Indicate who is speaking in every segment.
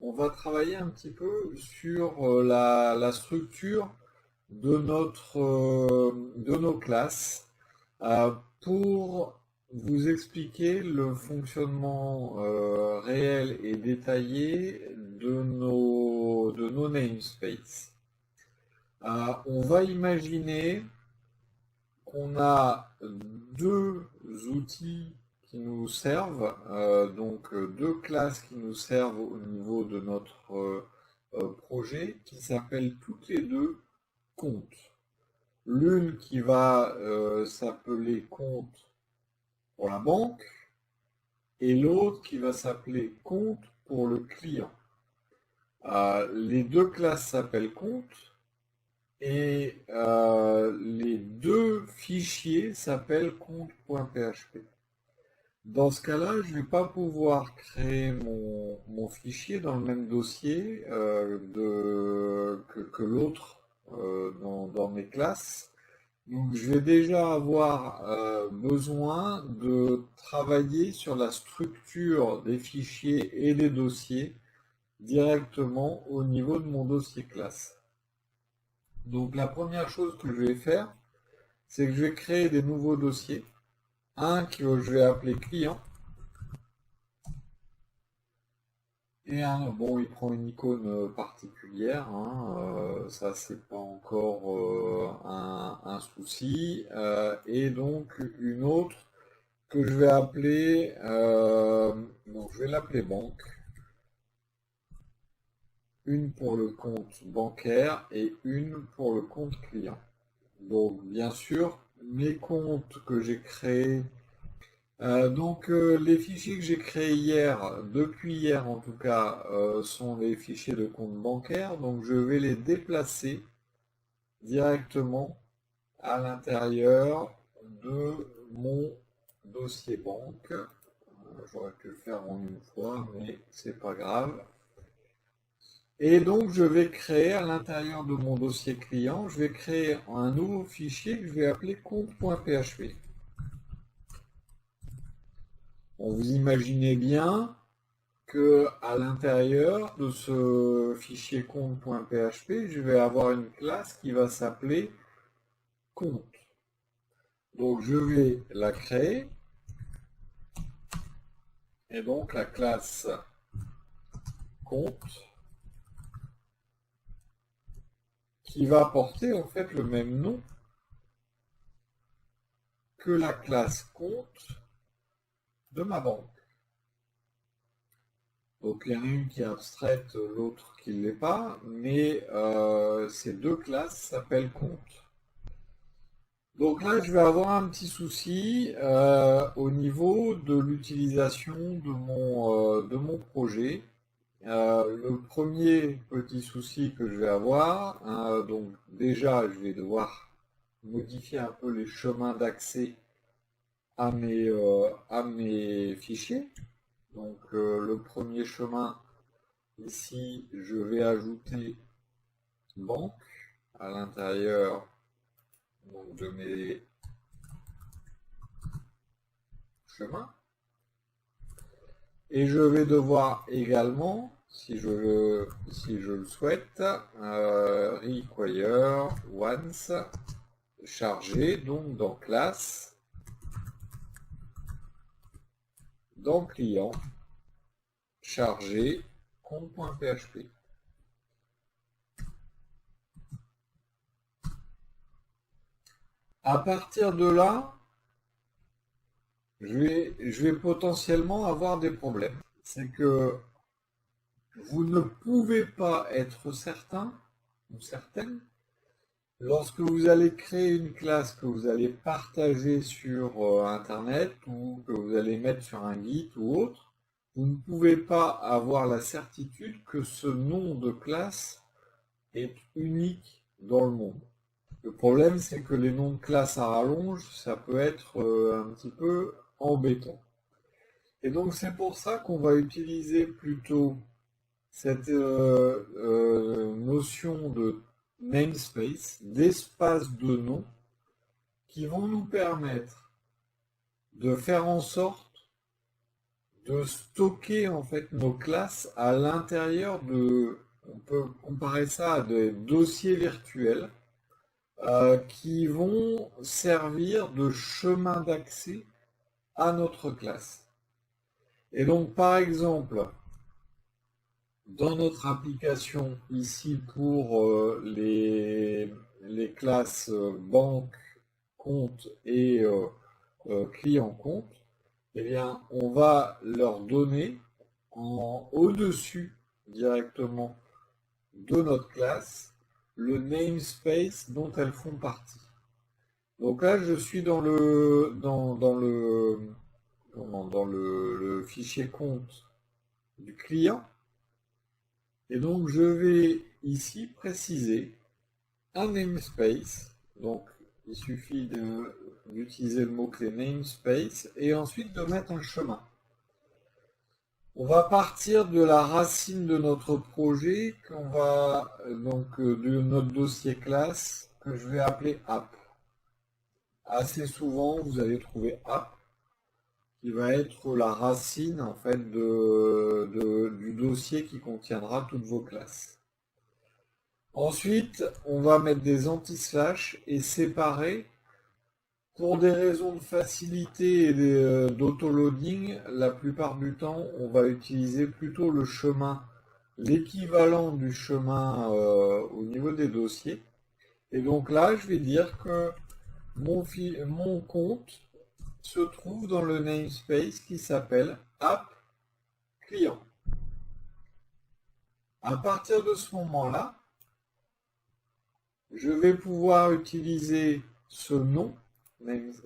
Speaker 1: on va travailler un petit peu sur la structure de nos classes pour vous expliquer le fonctionnement réel et détaillé de nos namespaces. On va imaginer qu'on a deux outils qui nous servent, donc deux classes qui nous servent au niveau de notre projet, qui s'appellent toutes les deux compte. L'une qui va s'appeler compte pour la banque et l'autre qui va s'appeler compte pour le client. Les deux classes s'appellent compte et les deux fichiers s'appellent compte.php. Dans ce cas-là, je ne vais pas pouvoir créer mon fichier dans le même dossier que l'autre dans mes classes. Donc je vais déjà avoir besoin de travailler sur la structure des fichiers et des dossiers directement au niveau de mon dossier classe. Donc la première chose que je vais faire, c'est que je vais créer des nouveaux dossiers. Un que je vais appeler client. Et un, bon, il prend une icône particulière, hein, ça c'est pas encore un souci. Et donc une autre que je vais appeler, donc je vais l'appeler banque. Une pour le compte bancaire et une pour le compte client. Donc bien sûr, mes comptes que j'ai créés, les fichiers que j'ai créés hier, depuis hier en tout cas, sont les fichiers de compte bancaire. Donc je vais les déplacer directement à l'intérieur de mon dossier banque. J'aurais pu le faire en une fois, mais c'est pas grave. Et donc je vais créer à l'intérieur de mon dossier client, je vais créer un nouveau fichier que je vais appeler compte.php. Bon, vous imaginez bien que à l'intérieur de ce fichier compte.php, je vais avoir une classe qui va s'appeler compte. Donc je vais la créer. Et donc la classe compte qui va porter en fait le même nom que la classe compte de ma banque. Donc il y en a une qui est abstraite, l'autre qui ne l'est pas, mais ces deux classes s'appellent compte. Donc là, je vais avoir un petit souci au niveau de l'utilisation de mon projet. Le premier petit souci que je vais avoir, donc déjà, je vais devoir modifier un peu les chemins d'accès à mes fichiers. Donc le premier chemin, ici, je vais ajouter banque à l'intérieur de mes chemins. Et je vais devoir également, si je le souhaite, require once charger, donc dans classe, dans client, charger compte.php. À partir de là, je vais potentiellement avoir des problèmes. C'est que vous ne pouvez pas être certain ou certaine, lorsque vous allez créer une classe que vous allez partager sur Internet ou que vous allez mettre sur un Git ou autre, vous ne pouvez pas avoir la certitude que ce nom de classe est unique dans le monde. Le problème, c'est que les noms de classe à rallonge, ça peut être un petit peu embêtant. Et donc c'est pour ça qu'on va utiliser plutôt cette notion de namespace, d'espace de nom, qui vont nous permettre de faire en sorte de stocker en fait nos classes à l'intérieur de, on peut comparer ça à des dossiers virtuels qui vont servir de chemin d'accès à notre classe. Et donc par exemple, dans notre application ici pour les classes banque, compte et client compte, eh bien, on va leur donner au-dessus directement de notre classe le namespace dont elles font partie. Donc là, je suis dans le fichier compte du client. Et donc, je vais ici préciser un namespace. Donc, il suffit d'utiliser le mot-clé namespace et ensuite de mettre un chemin. On va partir de la racine de notre projet, de notre dossier classe, que je vais appeler app. Assez souvent, vous allez trouver app, qui va être la racine en fait du dossier qui contiendra toutes vos classes. Ensuite, on va mettre des anti-slash et séparer. Pour des raisons de facilité et d'autoloading, la plupart du temps, on va utiliser plutôt le chemin, l'équivalent du chemin au niveau des dossiers. Et donc là, je vais dire que mon compte se trouve dans le namespace qui s'appelle app client. À partir de ce moment-là, je vais pouvoir utiliser ce nom,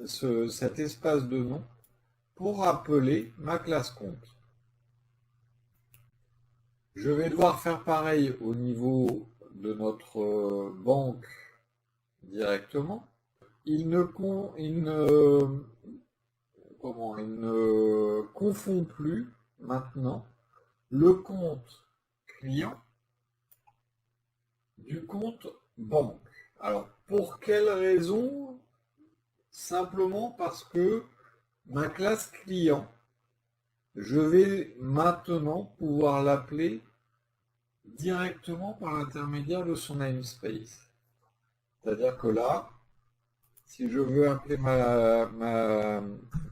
Speaker 1: cet espace de nom, pour appeler ma classe compte. Je vais devoir faire pareil au niveau de notre banque directement. Il ne confond plus maintenant le compte client du compte banque. Alors, pour quelle raison? Simplement parce que ma classe client, je vais maintenant pouvoir l'appeler directement par l'intermédiaire de son namespace. C'est-à-dire que là, si je veux appeler ma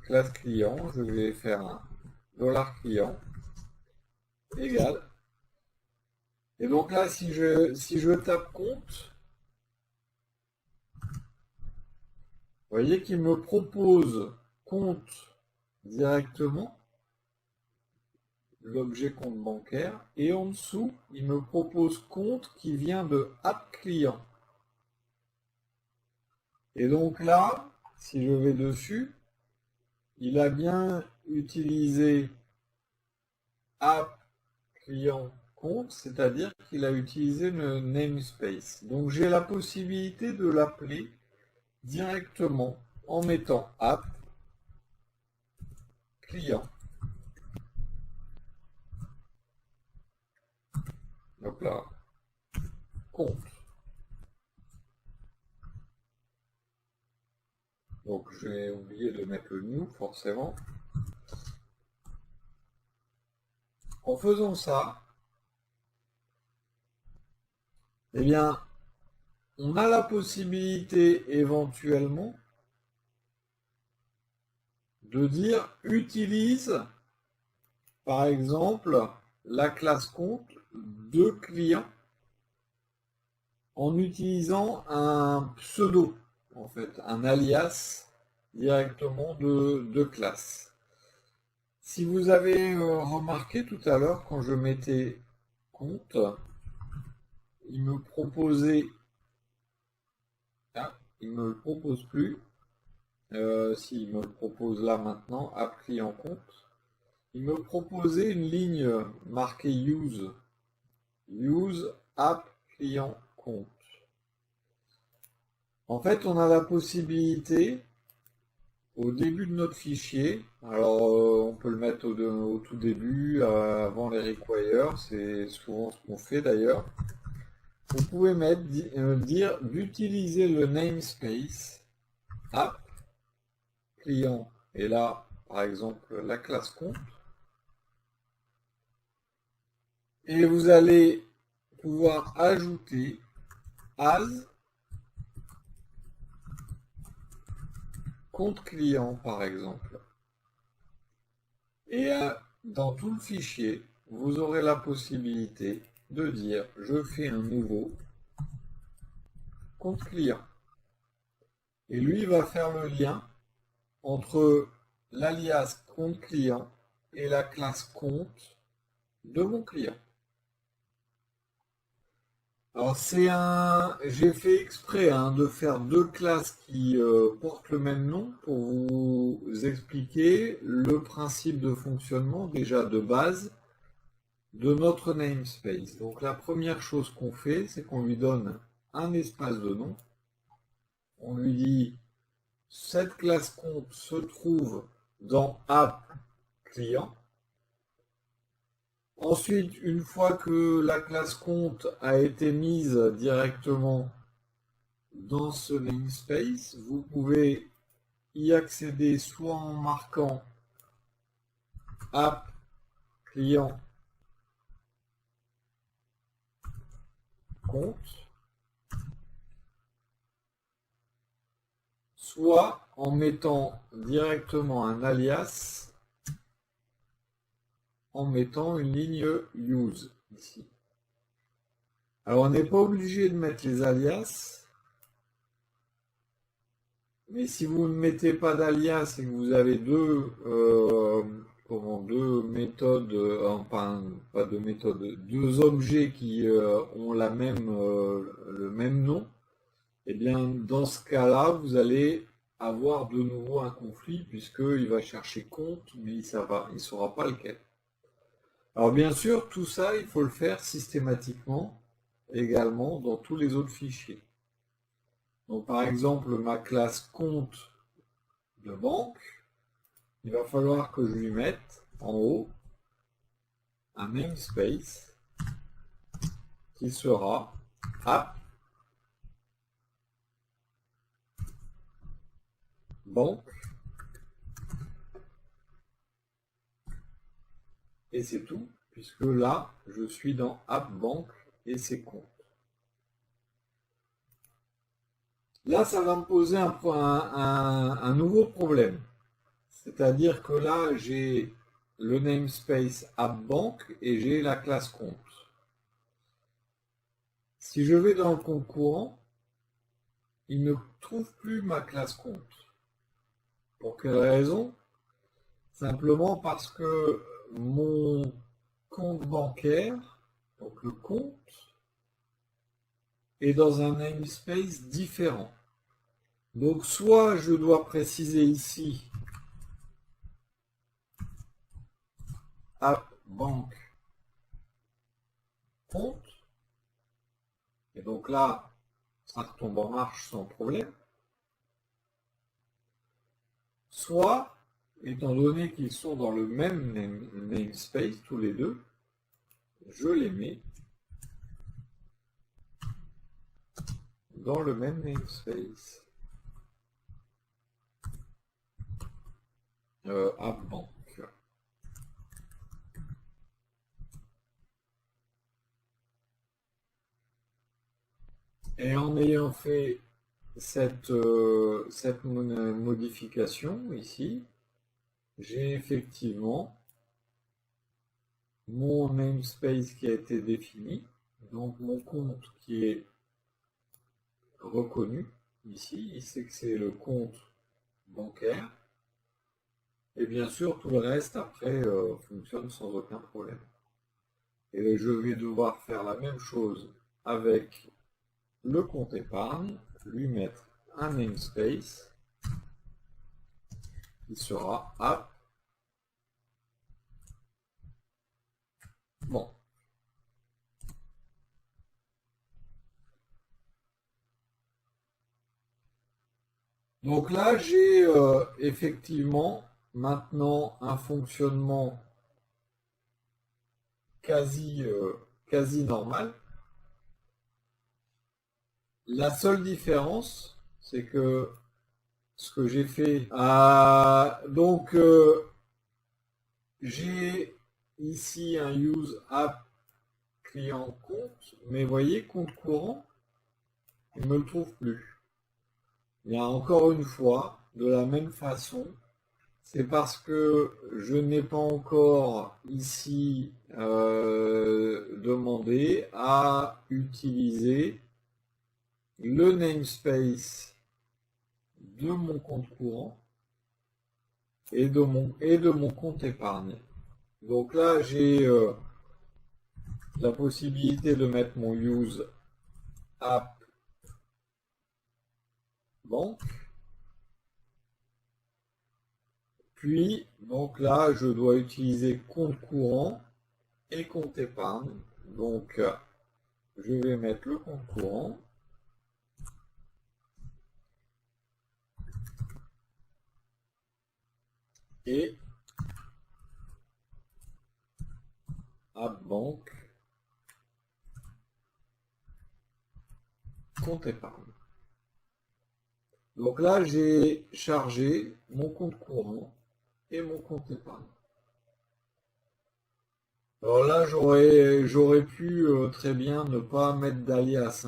Speaker 1: classe client, je vais faire un $client égal. Et donc là, si je tape compte, vous voyez qu'il me propose compte directement, l'objet compte bancaire, et en dessous, il me propose compte qui vient de app client. Et donc là, si je vais dessus, il a bien utilisé app client compte, c'est-à-dire qu'il a utilisé le namespace. Donc j'ai la possibilité de l'appeler directement en mettant app client. Donc là, compte. Donc j'ai oublié de mettre le new forcément. En faisant ça, eh bien, on a la possibilité éventuellement de dire utilise par exemple la classe compte de client en utilisant un pseudo, en fait, un alias directement de classe. Si vous avez remarqué tout à l'heure quand je mettais compte, il me proposait, il me le propose plus. S'il me le propose là maintenant, app client compte, il me proposait une ligne marquée use app client compte. En fait, on a la possibilité au début de notre fichier, alors on peut le mettre au tout début, avant les requires, c'est souvent ce qu'on fait d'ailleurs. Vous pouvez dire d'utiliser le namespace app client, et là par exemple la classe compte, Et vous allez pouvoir ajouter as compte client par exemple. Et dans tout le fichier, vous aurez la possibilité de dire je fais un nouveau compte client. Et lui va faire le lien entre l'alias compte client et la classe compte de mon client. Alors j'ai fait exprès de faire deux classes qui portent le même nom pour vous expliquer le principe de fonctionnement déjà de base de notre namespace. Donc la première chose qu'on fait, c'est qu'on lui donne un espace de nom. On lui dit cette classe compte se trouve dans app client. Ensuite, une fois que la classe compte a été mise directement dans ce namespace, vous pouvez y accéder soit en marquant app client compte, soit en mettant directement un alias, en mettant une ligne use ici. Alors on n'est pas obligé de mettre les alias, mais si vous ne mettez pas d'alias et que vous avez deux méthodes, enfin pas deux méthodes, deux objets qui ont le même nom, et bien dans ce cas-là, vous allez avoir de nouveau un conflit puisqu'il va chercher compte, mais il ne saura pas lequel. Alors bien sûr, tout ça, il faut le faire systématiquement également dans tous les autres fichiers. Donc par exemple, ma classe compte de banque, il va falloir que je lui mette en haut un namespace qui sera app banque et c'est tout, puisque là, je suis dans app banque et ses comptes. Là, ça va me poser un nouveau problème. C'est-à-dire que là, j'ai le namespace AppBank et j'ai la classe compte. Si je vais dans le compte courant, il ne trouve plus ma classe compte. Pour quelle raison? Simplement parce que mon compte bancaire, donc le compte, est dans un namespace différent. Donc soit je dois préciser ici AppBank compte, et donc là, ça retombe en marche sans problème. Soit, étant donné qu'ils sont dans le même namespace, tous les deux, je les mets dans le même namespace. AppBank. Et en ayant fait cette modification ici, j'ai effectivement mon namespace qui a été défini, donc mon compte qui est reconnu ici, il sait que c'est le compte bancaire, et bien sûr tout le reste après fonctionne sans aucun problème. Et je vais devoir faire la même chose avec le compte épargne, lui mettre un namespace qui sera app. Bon. Donc là, j'ai effectivement maintenant un fonctionnement quasi normal. La seule différence, c'est que ce que j'ai fait, j'ai ici un use app client compte, mais voyez, compte courant, il ne me le trouve plus. Il y a encore une fois, de la même façon, c'est parce que je n'ai pas encore ici demandé à utiliser le namespace de mon compte courant et de mon compte épargne. Donc là, j'ai la possibilité de mettre mon use app banque. Puis, donc là, je dois utiliser compte courant et compte épargne. Donc, je vais mettre le compte courant. Et app banque, compte épargne. Donc là, j'ai chargé mon compte courant et mon compte épargne. Alors là, j'aurais pu très bien ne pas mettre d'alias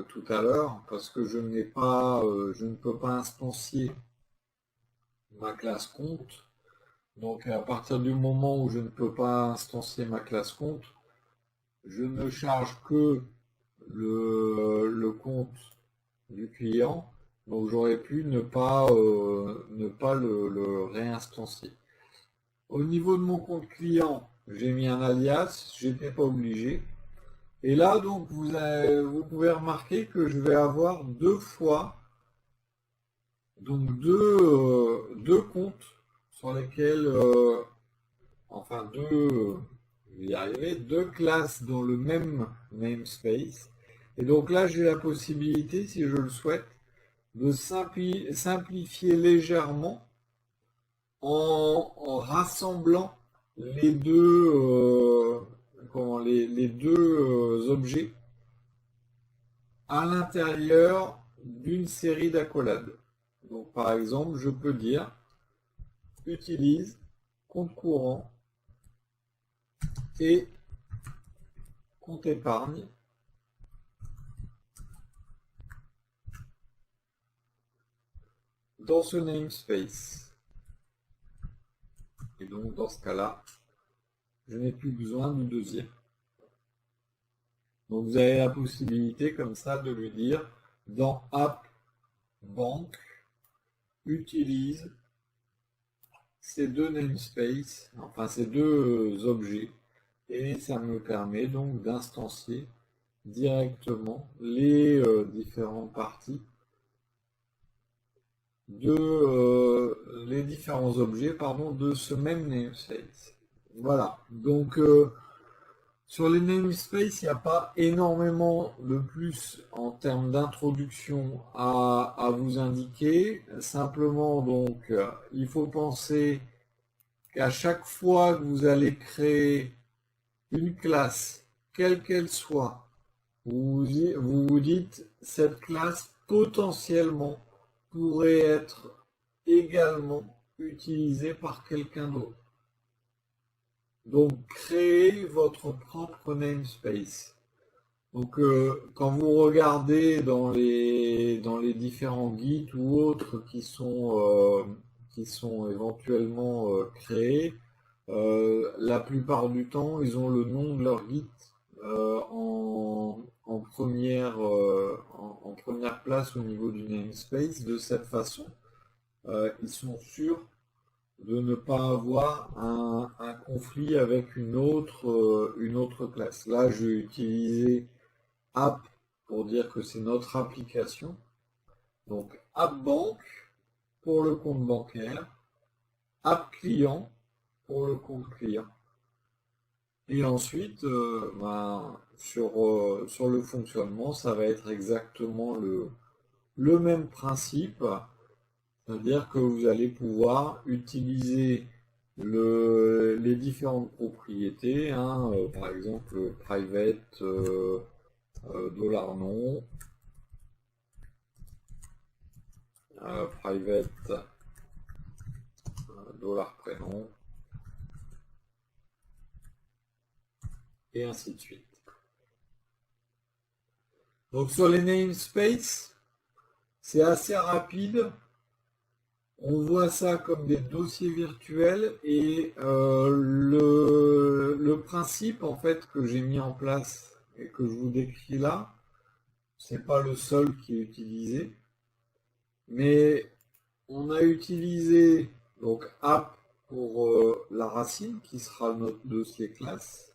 Speaker 1: tout à l'heure parce que je ne peux pas instancier ma classe compte. Donc à partir du moment où je ne peux pas instancier ma classe compte, je ne charge que le compte du client. Donc j'aurais pu ne pas le réinstancier. Au niveau de mon compte client, j'ai mis un alias, j'étais pas obligé. Et là, donc, vous pouvez remarquer que je vais avoir deux fois, donc deux comptes sur lesquels, enfin je vais y arriver, deux classes dans le même namespace. Et donc là, j'ai la possibilité, si je le souhaite, de simplifier légèrement en rassemblant les deux, les deux objets à l'intérieur d'une série d'accolades. Donc par exemple, je peux dire utilise compte courant et compte épargne dans ce namespace. Et donc dans ce cas-là, je n'ai plus besoin du deuxième. Donc vous avez la possibilité comme ça de lui dire dans app banque utilise ces deux namespaces, enfin ces deux objets, et ça me permet donc d'instancier directement les différentes parties les différents objets de ce même namespace. Voilà, donc sur les namespaces, il n'y a pas énormément de plus en termes d'introduction à vous indiquer. Simplement, donc, il faut penser qu'à chaque fois que vous allez créer une classe, quelle qu'elle soit, vous vous dites, cette classe potentiellement pourrait être également utilisée par quelqu'un d'autre. Donc, créez votre propre namespace. Donc, quand vous regardez dans les différents guides ou autres qui sont éventuellement créés, la plupart du temps, ils ont le nom de leur guide en première place au niveau du namespace. De cette façon, ils sont sûrs de ne pas avoir un conflit avec une autre classe. Là, je vais utiliser app pour dire que c'est notre application. Donc, app banque pour le compte bancaire, app client pour le compte client. Et ensuite, sur le fonctionnement, ça va être exactement le même principe. C'est-à-dire que vous allez pouvoir utiliser les différentes propriétés, par exemple private $non, private $prénom, et ainsi de suite. Donc sur les namespaces, c'est assez rapide. On voit ça comme des dossiers virtuels et le principe en fait que j'ai mis en place et que je vous décris là, c'est pas le seul qui est utilisé, mais on a utilisé donc app pour la racine qui sera notre dossier classe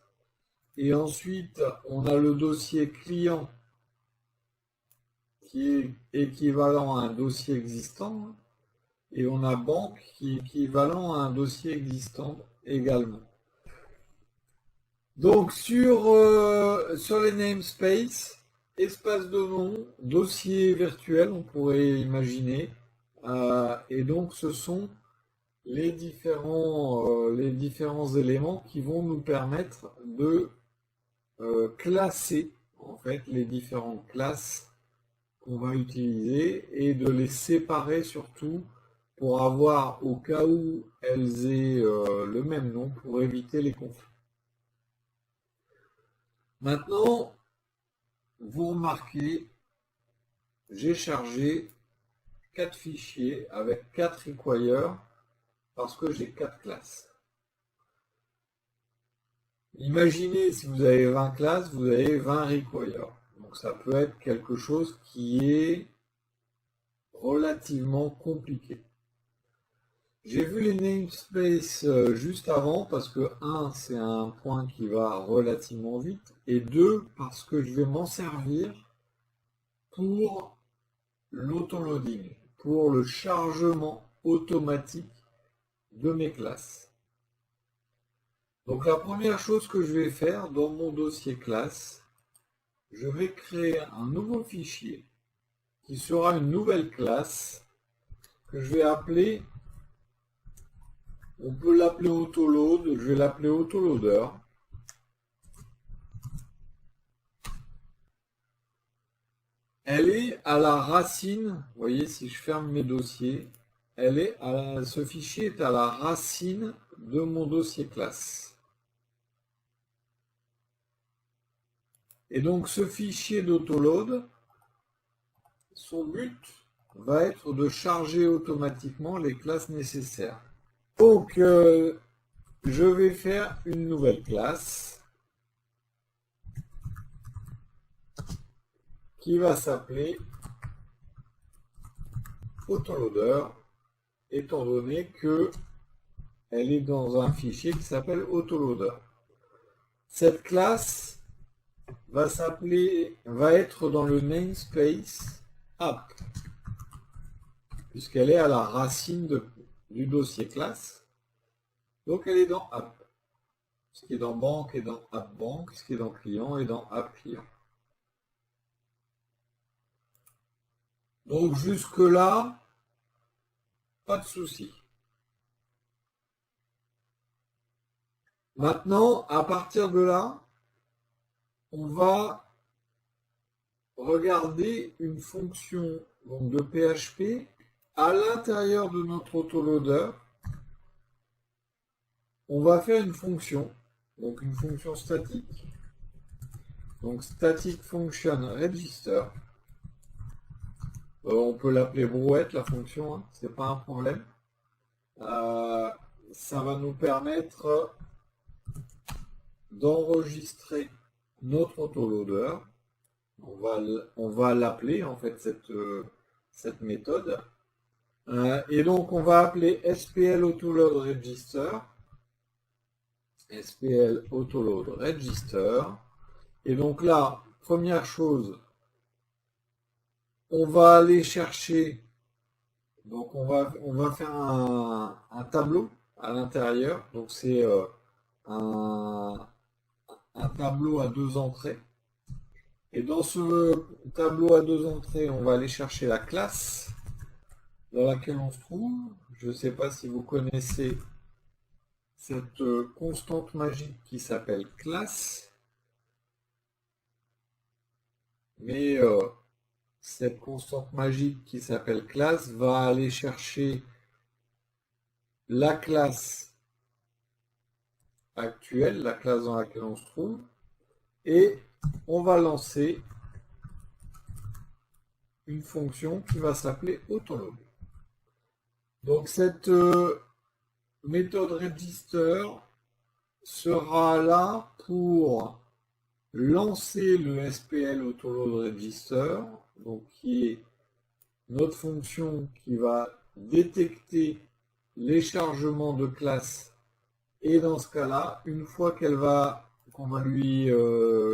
Speaker 1: et ensuite on a le dossier client qui est équivalent à un dossier existant. Et on a banque qui est équivalent à un dossier existant également. Donc sur les namespaces, espace de nom, dossier virtuel, on pourrait imaginer. Et donc ce sont les différents éléments qui vont nous permettre de classer en fait les différentes classes qu'on va utiliser et de les séparer surtout pour avoir, au cas où elles aient le même nom, pour éviter les conflits. Maintenant, vous remarquez, j'ai chargé 4 fichiers avec 4 requires parce que j'ai 4 classes. Imaginez si vous avez 20 classes, vous avez 20 requires. Donc ça peut être quelque chose qui est relativement compliqué. J'ai vu les namespaces juste avant parce que 1, c'est un point qui va relativement vite et 2, parce que je vais m'en servir pour l'autoloading, pour le chargement automatique de mes classes. Donc la première chose que je vais faire dans mon dossier classe, je vais créer un nouveau fichier qui sera une nouvelle classe que je vais appeler. On peut l'appeler autoload, je vais l'appeler autoloader. Elle est à la racine, vous voyez si je ferme mes dossiers, ce fichier est à la racine de mon dossier classe. Et donc ce fichier d'autoload, son but va être de charger automatiquement les classes nécessaires. Donc, je vais faire une nouvelle classe qui va s'appeler autoloader, étant donné que elle est dans un fichier qui s'appelle autoloader. Cette classe va être dans le namespace app, puisqu'elle est à la racine du dossier classe. Donc elle est dans app. Ce qui est dans banque est dans app banque, ce qui est dans client est dans app client. Donc jusque là, pas de souci. Maintenant, à partir de là, on va regarder une fonction donc, de PHP à l'intérieur de notre autoloader. On va faire une fonction, donc une fonction statique. Donc static function register. On peut l'appeler brouette la fonction, hein, c'est pas un problème. Ça va nous permettre d'enregistrer notre autoloader. On va l'appeler en fait cette méthode. Et donc on va appeler SPL autoload register. SPL autoload register. Et donc là, première chose, on va aller chercher, donc on va faire un tableau à l'intérieur. Donc c'est un tableau à 2 entrées. Et dans ce tableau à 2 entrées, on va aller chercher la classe dans laquelle on se trouve. Je ne sais pas si vous connaissez cette constante magique qui s'appelle classe. Mais cette constante magique qui s'appelle classe va aller chercher la classe actuelle, la classe dans laquelle on se trouve, et on va lancer une fonction qui va s'appeler autoload. Donc cette méthode register sera là pour lancer le SPL autoload register, donc qui est notre fonction qui va détecter les chargements de classe, et dans ce cas-là, une fois qu'on va lui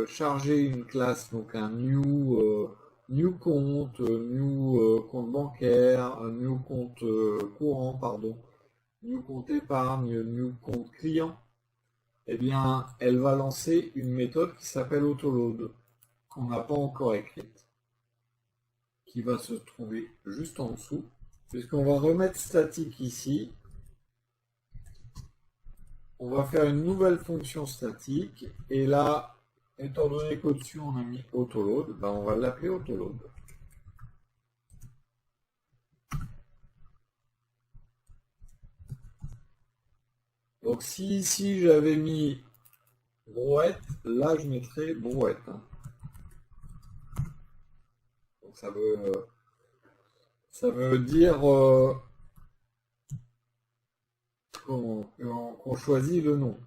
Speaker 1: charger une classe, donc un new compte, new compte bancaire, un new compte courant, pardon, new compte épargne, new compte client, eh bien, elle va lancer une méthode qui s'appelle autoload, qu'on n'a pas encore écrite, qui va se trouver juste en dessous, puisqu'on va remettre statique ici. On va faire une nouvelle fonction statique, et là, étant donné qu'au-dessus on a mis autoload, ben on va l'appeler autoload. Donc si ici j'avais mis brouette, là je mettrais brouette. Donc ça veut dire qu'on choisit le nom.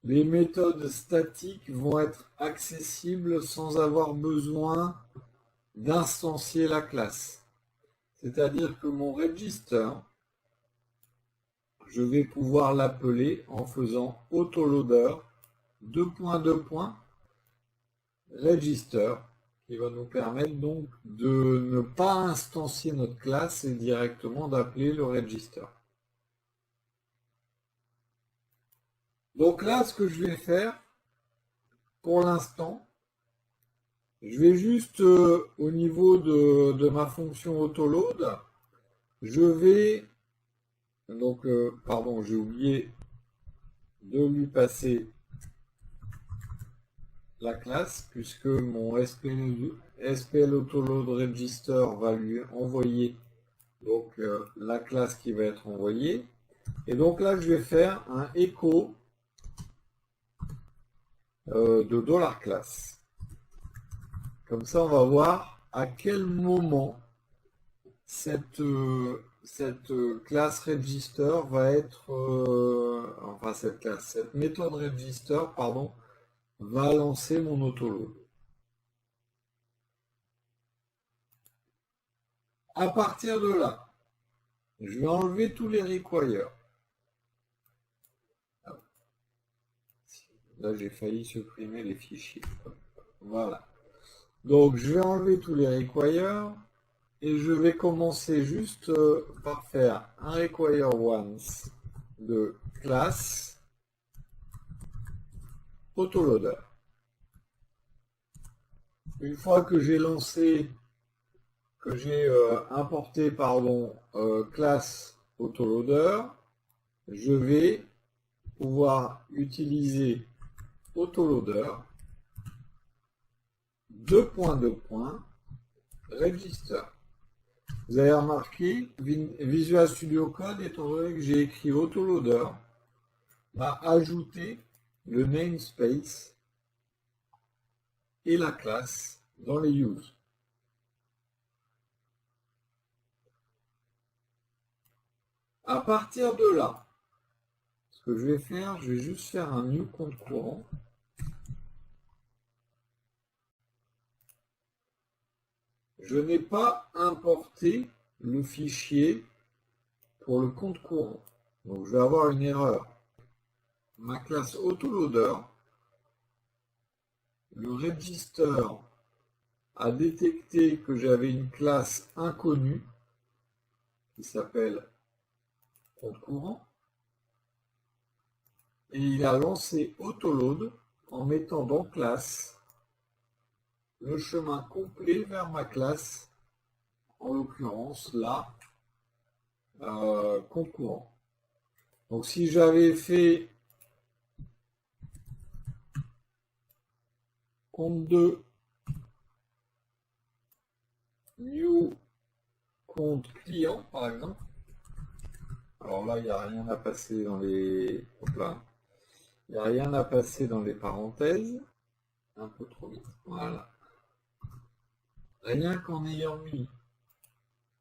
Speaker 1: Les méthodes statiques vont être accessibles sans avoir besoin d'instancier la classe. C'est-à-dire que mon register, je vais pouvoir l'appeler en faisant autoloader register, qui va nous permettre donc de ne pas instancier notre classe et directement d'appeler le register. Donc là, ce que je vais faire, pour l'instant, je vais juste, au niveau de ma fonction autoload, je vais, donc, pardon, j'ai oublié de lui passer la classe, puisque mon SPL autoload register va lui envoyer donc la classe qui va être envoyée. Et donc là, je vais faire un echo de $class. Comme ça, on va voir à quel moment cette classe register va être, enfin cette méthode register, pardon, va lancer mon autoload. À partir de là, je vais enlever tous les requires. Là, j'ai failli supprimer les fichiers. Voilà. Donc, je vais enlever tous les requires et je vais commencer juste par faire un require once de classe autoloader. Une fois que j'ai lancé, que j'ai importé, pardon, classe autoloader, je vais pouvoir utiliser autoloader register. Vous avez remarqué, Visual Studio Code, étant donné que j'ai écrit autoloader, va ajouter le namespace et la classe dans les use. À partir de là, ce que je vais faire, je vais juste faire un new compte courant. Je n'ai pas importé le fichier pour le compte courant. Donc je vais avoir une erreur. Ma classe autoloader, le register a détecté que j'avais une classe inconnue qui s'appelle compte courant et il a lancé autoload en mettant dans classe le chemin complet vers ma classe, en l'occurrence là, compte courant. Donc si j'avais fait compte 2 new compte client par exemple, alors là il n'y a rien à passer dans les, hop là, il n'y a rien à passer dans les parenthèses, un peu trop vite. Voilà. Rien qu'en ayant mis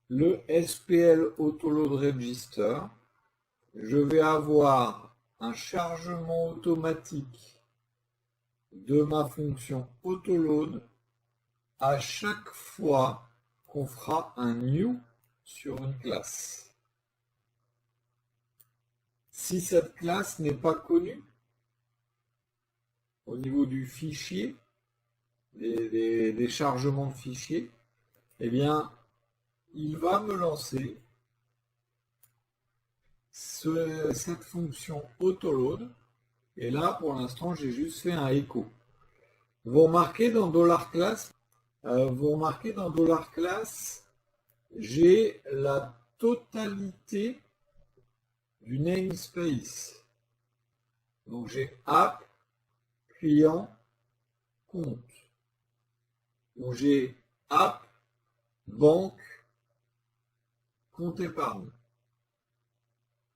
Speaker 1: le SPL Autoload Register, je vais avoir un chargement automatique de ma fonction Autoload à chaque fois qu'on fera un new sur une classe. Si cette classe n'est pas connue au niveau du fichier, des chargements de fichiers, eh bien, il va me lancer cette fonction autoload. Et là, pour l'instant, j'ai juste fait un echo. Vous remarquez dans $class, j'ai la totalité du namespace. Donc j'ai app, client, compte. Donc j'ai app, banque, compte épargne.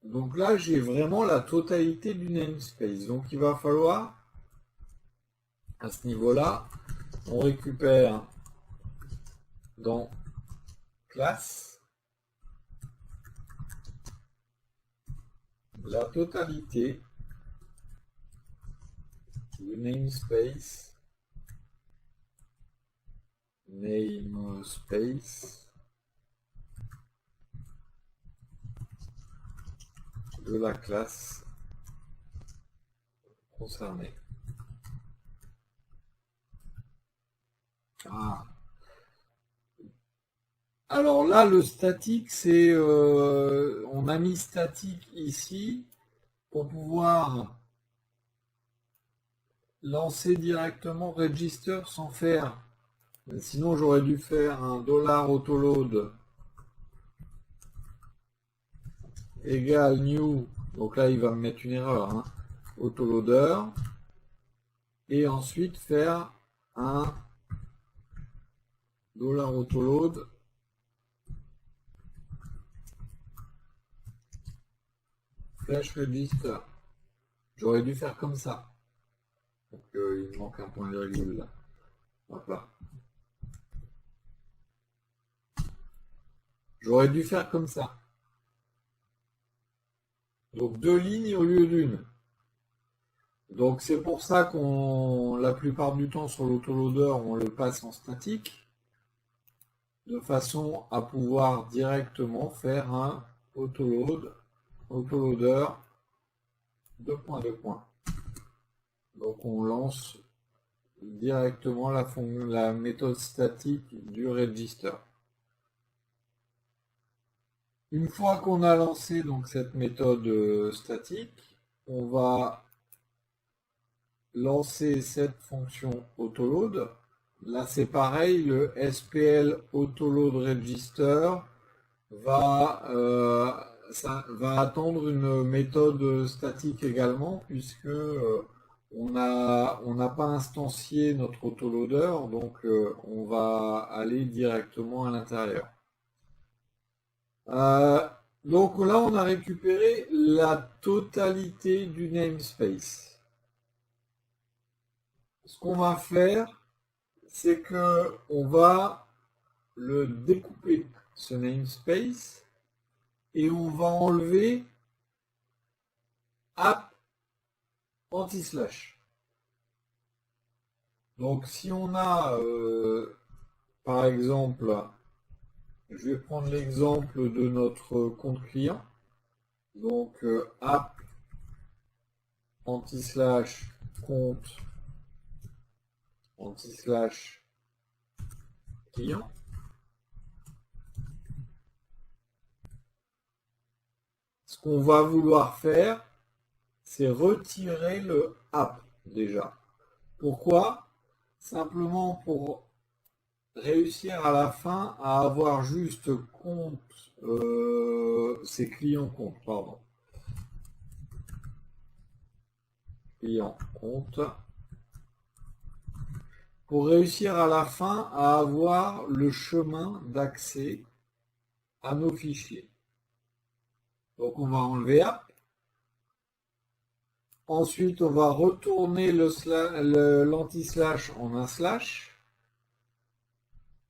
Speaker 1: Donc là, j'ai vraiment la totalité du namespace. Donc il va falloir, à ce niveau-là, on récupère dans classe la totalité du namespace de la classe concernée. Ah. Alors là, le statique, c'est on a mis statique ici pour pouvoir lancer directement register sans faire. Sinon, j'aurais dû faire un $autoload égale new. Donc là, il va me mettre une erreur. Hein, autoloader. Et ensuite faire un $autoload flash register. J'aurais dû faire comme ça. Donc il me manque un point virgule là. Hop là. J'aurais dû faire comme ça. Donc 2 lignes au lieu d'une. Donc c'est pour ça qu'on, la plupart du temps sur l'autoloader, on le passe en statique, de façon à pouvoir directement faire un autoloader, deux points. Donc on lance directement la méthode statique du register. Une fois qu'on a lancé donc cette méthode statique, on va lancer cette fonction autoload. Là c'est pareil, le SPL autoload register va attendre une méthode statique également, puisque on n'a pas instancié notre autoloader, donc on va aller directement à l'intérieur. Donc là, on a récupéré la totalité du namespace. Ce qu'on va faire, c'est que on va le découper, ce namespace, et on va enlever app anti-slash. Donc si on a, par exemple, je vais prendre l'exemple de notre compte client. Donc app anti-slash compte anti-slash client. Ce qu'on va vouloir faire, c'est retirer le app déjà. Pourquoi? Simplement pour réussir à la fin à avoir juste compte, c'est client compte, pardon. Client compte. Pour réussir à la fin à avoir le chemin d'accès à nos fichiers. Donc on va enlever app. Ensuite, on va retourner l'anti-slash en un slash.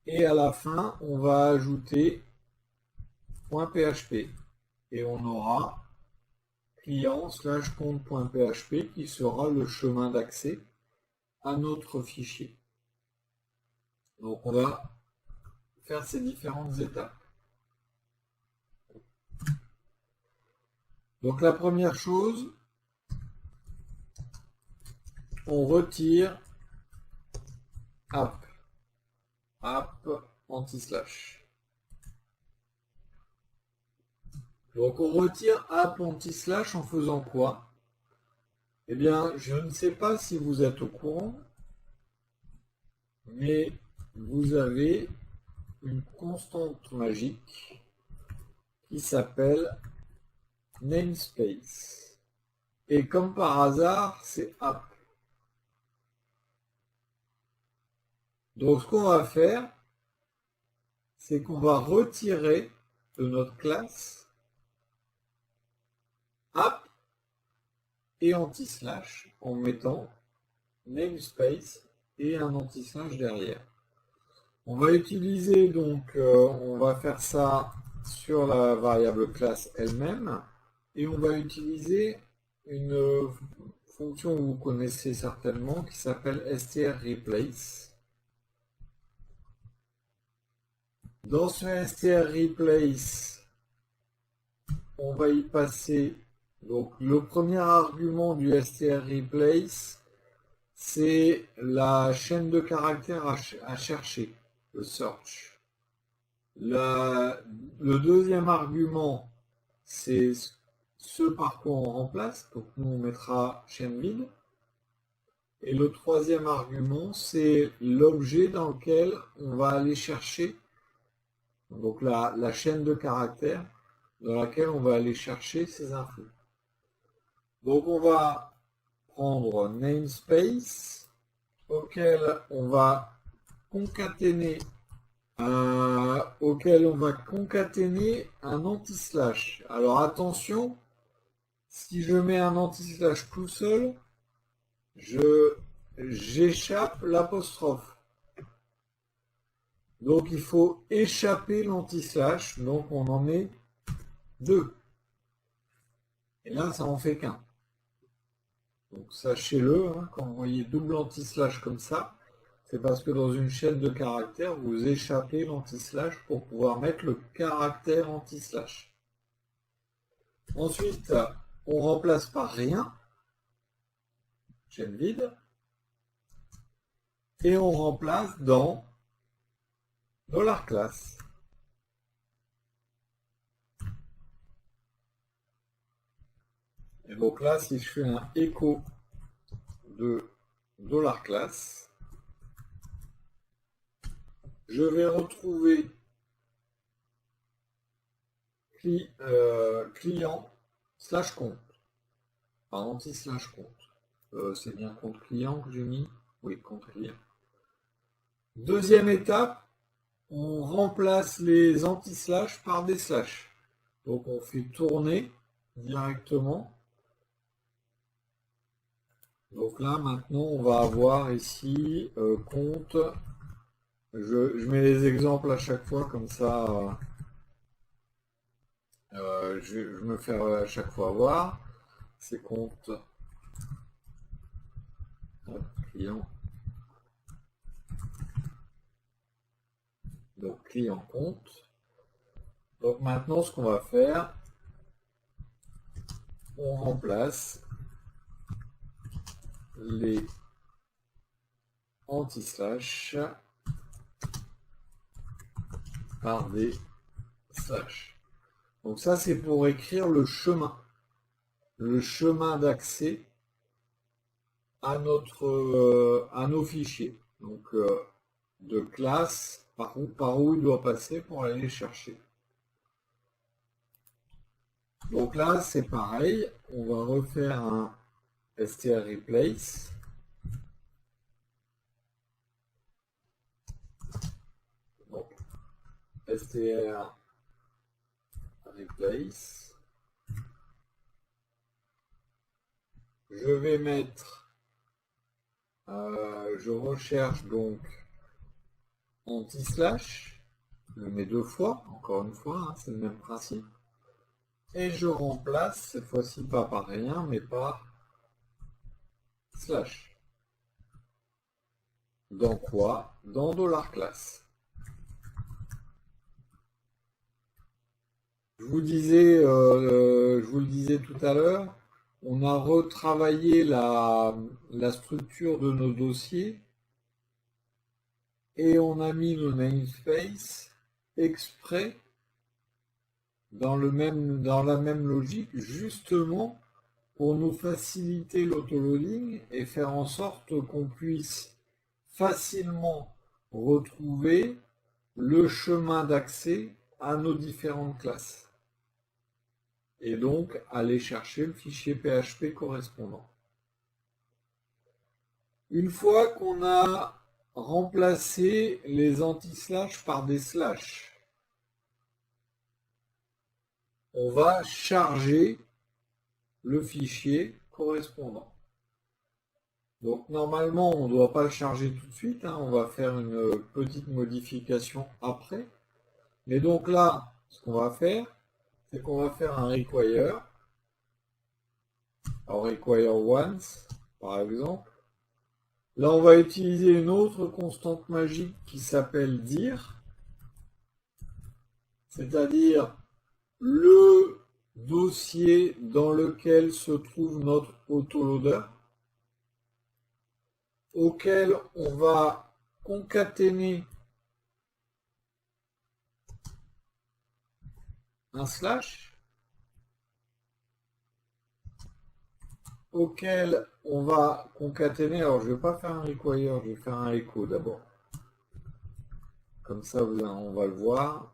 Speaker 1: Et à la fin, on va ajouter .php. Et on aura client/compte.php qui sera le chemin d'accès à notre fichier. Donc on va faire ces différentes étapes. Donc la première chose, on retire app anti-slash. Donc on retire app anti-slash en faisant quoi? Eh bien, je ne sais pas si vous êtes au courant, mais vous avez une constante magique qui s'appelle namespace. Et comme par hasard, c'est app. Donc ce qu'on va faire, c'est qu'on va retirer de notre classe app et anti-slash en mettant namespace et un anti-slash derrière. On va utiliser donc, on va faire ça sur la variable classe elle-même et on va utiliser une fonction que vous connaissez certainement qui s'appelle strReplace. Dans ce strReplace, on va y passer donc le premier argument du strReplace, c'est la chaîne de caractères à chercher, le search. Le deuxième argument, c'est ce par quoi on remplace, donc nous on mettra chaîne vide. Et le troisième argument, c'est l'objet dans lequel on va aller chercher, donc la chaîne de caractères dans laquelle on va aller chercher ces infos. Donc on va prendre namespace auquel on va concaténer un anti-slash. Alors attention, si je mets un anti-slash tout seul, j'échappe l'apostrophe. Donc il faut échapper l'anti-slash, donc on en met deux. Et là, ça en fait qu'un. Donc sachez-le, hein, quand vous voyez double anti-slash comme ça, c'est parce que dans une chaîne de caractères, vous échappez l'anti-slash pour pouvoir mettre le caractère anti-slash. Ensuite, on remplace par rien, chaîne vide, et on remplace dans $class. Et donc là, si je fais un écho de $class, je vais retrouver client slash compte, pas anti-slash compte. C'est bien compte client que j'ai mis? Oui, compte client. Deuxième étape, on remplace les anti-slash par des slash. Donc on fait tourner directement. Donc là maintenant on va avoir ici compte. Je mets les exemples à chaque fois comme ça. Je me fais à chaque fois voir. C'est compte client. Donc client compte. Donc maintenant ce qu'on va faire, on remplace les anti-slash par des slash. Donc ça c'est pour écrire le chemin d'accès à nos fichiers. Donc de classe, par où il doit passer pour aller les chercher. Donc là c'est pareil, on va refaire un strReplace. Donc strReplace. je vais mettre, je recherche donc anti-slash, je le mets deux fois, encore une fois, hein, c'est le même principe. Et je remplace, cette fois-ci pas par rien, mais par slash. Dans quoi? Dans $class. Je vous le disais tout à l'heure, on a retravaillé la structure de nos dossiers et on a mis le namespace exprès dans la même logique, justement pour nous faciliter l'autoloading et faire en sorte qu'on puisse facilement retrouver le chemin d'accès à nos différentes classes. Et donc aller chercher le fichier PHP correspondant. Une fois qu'on a remplacé les anti-slash par des slash, on va charger le fichier correspondant. Donc normalement, on ne doit pas le charger tout de suite, hein, on va faire une petite modification après. Mais donc là, ce qu'on va faire, c'est qu'on va faire un require. Alors require once, par exemple. Là, on va utiliser une autre constante magique qui s'appelle dir, c'est-à-dire le dossier dans lequel se trouve notre autoloader, auquel on va concaténer un slash, auquel on va concaténer, alors je ne vais pas faire un require, je vais faire un echo d'abord. Comme ça, on va le voir.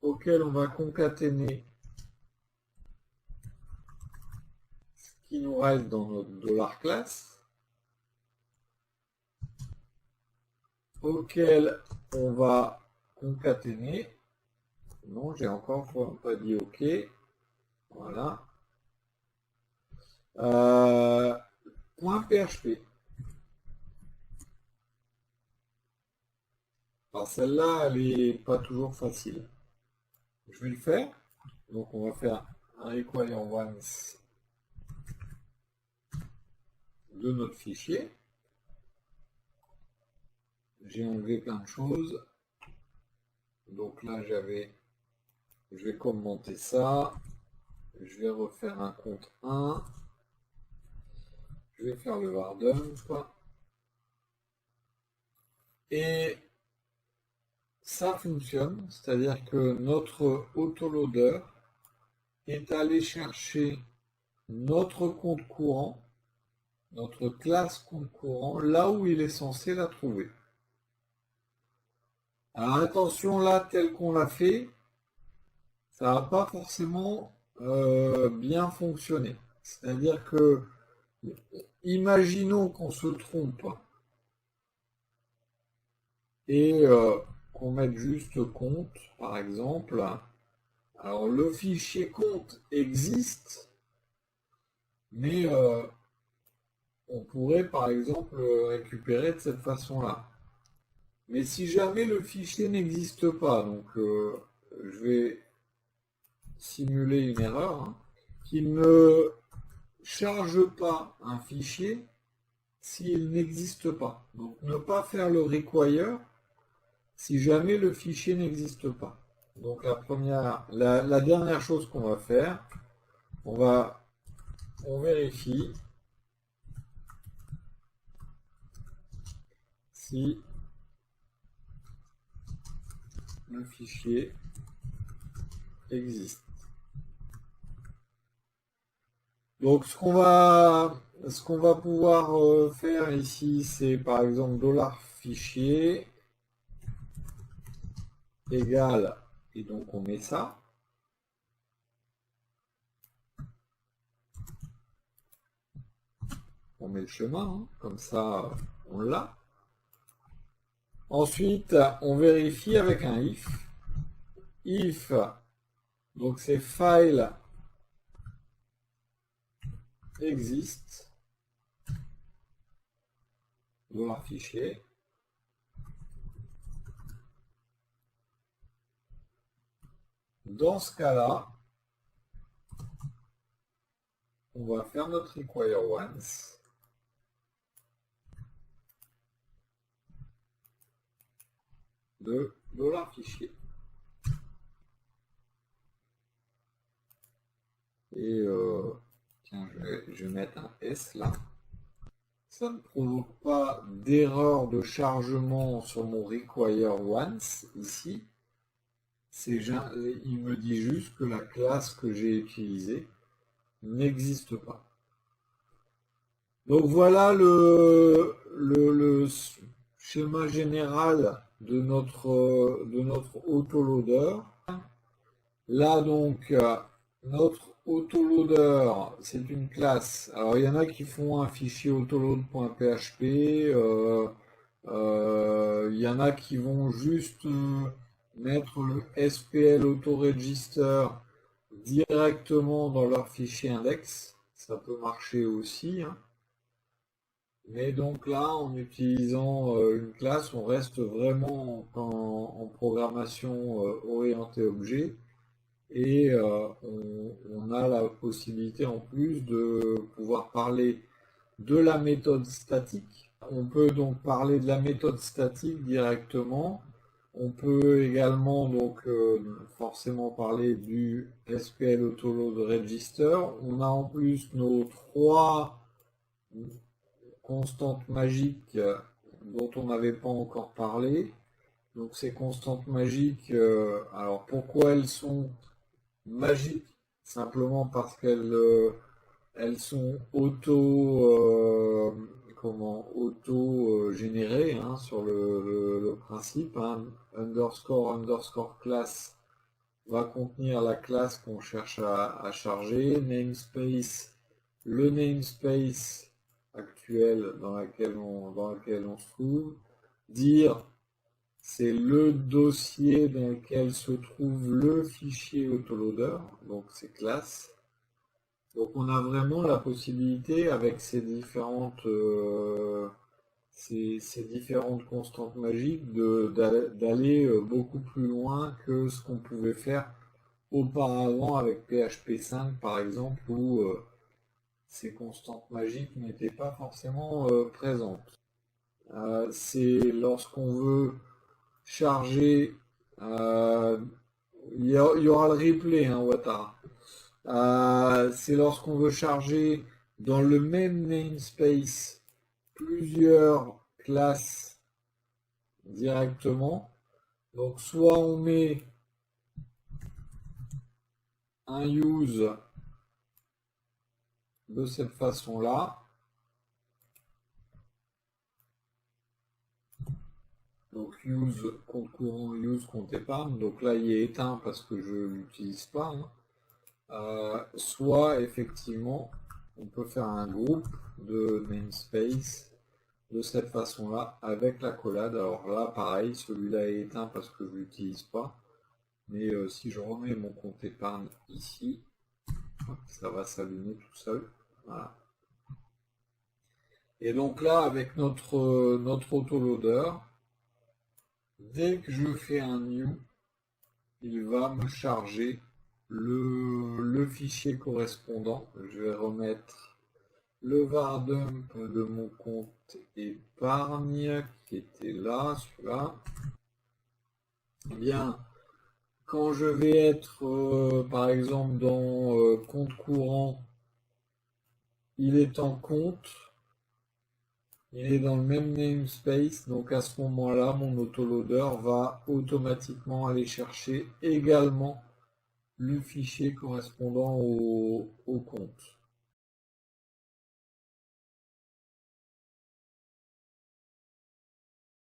Speaker 1: Auquel on va concaténer ce qui nous reste dans notre $class, auquel on va concaténer, non, j'ai encore pas dit OK, voilà, .php. Alors celle-là, elle n'est pas toujours facile. Je vais le faire. Donc on va faire un require once de notre fichier. J'ai enlevé plein de choses. Donc là je vais commenter ça. Je vais refaire un compte 1. Je vais faire le var dump. Et ça fonctionne, c'est-à-dire que notre autoloader est allé chercher notre compte courant, notre classe compte courant, là où il est censé la trouver. Alors attention, là, tel qu'on l'a fait, ça va pas forcément bien fonctionner. C'est-à-dire que, imaginons qu'on se trompe et qu'on mette juste compte, par exemple. Alors le fichier compte existe, mais on pourrait par exemple le récupérer de cette façon-là. Mais si jamais le fichier n'existe pas, donc je vais simuler une erreur, hein, qu'il ne charge pas un fichier s'il n'existe pas. Donc ne pas faire le require si jamais le fichier n'existe pas. Donc la dernière chose qu'on va faire, on vérifie si le fichier existe. Donc ce qu'on va pouvoir faire ici, c'est par exemple $fichier égale, et donc on met ça. On met le chemin, hein, comme ça on l'a. Ensuite, on vérifie avec un if. If, donc c'est file existe. de leur fichier. Dans ce cas-là, on va faire notre require once. De $fichier. Et tiens, je vais mettre un S là. Ça ne provoque pas d'erreur de chargement sur mon require once ici. Il me dit juste que la classe que j'ai utilisée n'existe pas. Donc voilà le schéma général de notre autoloader. Là donc notre autoloader c'est une classe. Alors il y en a qui font un fichier autoload.php, il y en a qui vont juste mettre le SPL autoregister directement dans leur fichier index. Ça peut marcher aussi, hein. Mais donc là, en utilisant une classe, on reste vraiment en programmation orientée objet et on a la possibilité en plus de pouvoir parler de la méthode statique. On peut donc parler de la méthode statique directement. On peut également donc forcément parler du SPL autoload register. On a en plus nos 3 constantes magiques dont on n'avait pas encore parlé. Donc ces constantes magiques, alors pourquoi elles sont magiques? Simplement parce qu'elles sont auto-générées hein, sur le principe. Hein. Underscore class va contenir la classe qu'on cherche à charger. Namespace, le namespace actuel dans laquelle on se trouve. Dire c'est le dossier dans lequel se trouve le fichier autoloader, donc c'est classe. Donc on a vraiment la possibilité avec ces différentes constantes magiques d'aller beaucoup plus loin que ce qu'on pouvait faire auparavant avec PHP 5 par exemple où ces constantes magiques n'étaient pas forcément présentes. C'est lorsqu'on veut charger, il y aura le replay, hein, Ouattara. C'est lorsqu'on veut charger dans le même namespace plusieurs classes directement. Donc soit on met un use de cette façon-là. Donc use compte courant, use compte épargne. Donc là il est éteint parce que je ne l'utilise pas. Hein. Soit effectivement on peut faire un groupe de namespace de cette façon-là avec l'accolade. Alors là pareil, celui-là est éteint parce que je ne l'utilise pas. Mais si je remets mon compte épargne ici, ça va s'allumer tout seul. Voilà. Et donc là avec notre autoloader, dès que je fais un new, il va me charger le fichier correspondant. Je vais remettre le vardump de mon compte épargne qui était là, celui-là. Bien, quand je vais être par exemple dans compte courant, il est en compte. Il est dans le même namespace, donc à ce moment-là, mon autoloader va automatiquement aller chercher également le fichier correspondant au compte.